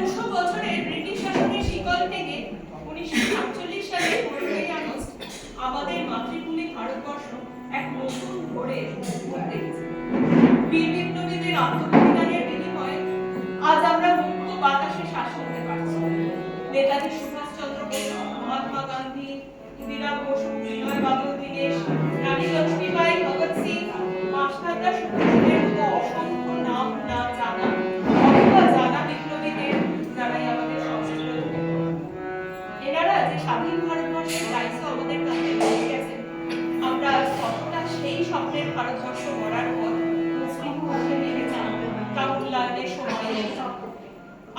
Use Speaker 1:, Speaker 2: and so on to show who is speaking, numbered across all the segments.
Speaker 1: 200 বছরের ব্রিটিশ শাসনের শিকল থেকে 1947 সালে 15ই আগস্ট আমাদের মাতৃভূমি ভারতবর্ষ এক নতুন ভোরের মুখ দেখেছে। বীর বিপ্লবীদের আত্মবলিদানের বিনিময়ে আজ আমরা মুক্ত বাতাসে শ্বাস নিতে পারছি। নেতাজি সুভাষচন্দ্র বোস, মহাত্মা গান্ধী, ইন্দিরা বসু, বিনয় বাদল দীনেশ, রানী লক্ষ্মীবাঈ, ভগৎ সিং, মাস্টারদা সুখদেবের মতো অসংখ্য নাম না জানা অথবা জানা বিপ্লবীদের যারাই আমাদের সংস্কৃতি। এনারা যে স্বাধীন ভারতবর্ষের দায়িত্ব আমাদের কাছে দিয়ে গেছেন, আমরা আজ কতটা সেই স্বপ্নের ভারতবর্ষ গড়ার পথ মুসলিম পথে নেমেছেন তা মূল্যায়নের সময় নেই।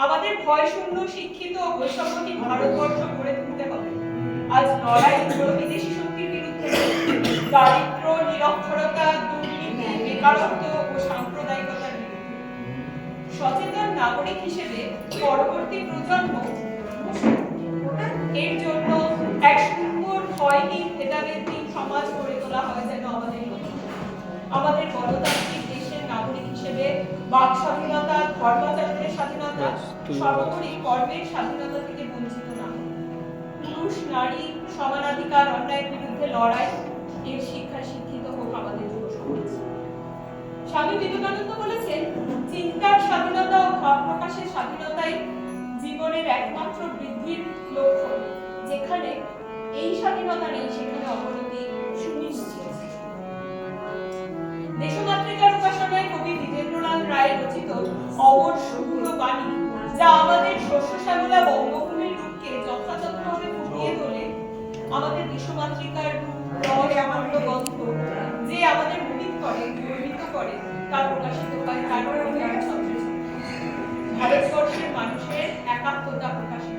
Speaker 1: আমাদের ভয়শূন্য, শিক্ষিত ও বৈষম্যহীন ভারতবর্ষ গড়ে তুলতে হবে। আজ লড়াই হলো বিদেশি শক্তির বিরুদ্ধে, দারিদ্র, নিরক্ষরতা, দুর্নীতি, বেকারত্ব ও সাম্প্রদায়িকতার বিরুদ্ধে। সচেতন নাগরিক হিসেবে পরবর্তী প্রজন্ম এর জন্য এক সুন্দর ভয়হীন ভেদাভেদহীন সমাজ গড়ে তোলা হয় যেন আমাদের লক্ষ্য। আমাদের গণতান্ত্রিক দেশের নাগরিক হিসেবে বাক স্বাধীনতা, ধর্মাচরণের স্বাধীনতা, সর্বোপরি কর্মের স্বাধীনতা থেকে বঞ্চিত না। পুরুষ নারী সমানাধিকার, অন্যায়ের বিরুদ্ধে লড়াই, এর শিক্ষায় শিক্ষিত হোক আমাদের যুব সমাজ। স্বামী বিবেকানন্দ বলেছেন, চিন্তার স্বাধীনতা ও ভাব প্রকাশের স্বাধীনতাই জীবনের একমাত্র বৃদ্ধির লক্ষ্য। যেখানে এই স্বাধীনতা নেই সেখানে অবনতি সুনিশ্চিত। দেশমাতৃকার উপাসনায় কবি দ্বিজেন্দ্রলাল রায় রচিত অমর সুদূর বাণী, যা আমাদের শস্য শ্যামলা বঙ্গভূমির রূপকে যথাযথভাবে ফুটিয়ে তোলে। আমাদের দেশমাতৃকার রস, অমূল্য গন্ধ যে আমাদের মোহিত করে, গর্বিত করে, তার প্রকাশিত হয় তার ছত্রে ছত্রে। ভারতবর্ষের মানুষের একাত্মতা প্রকাশিত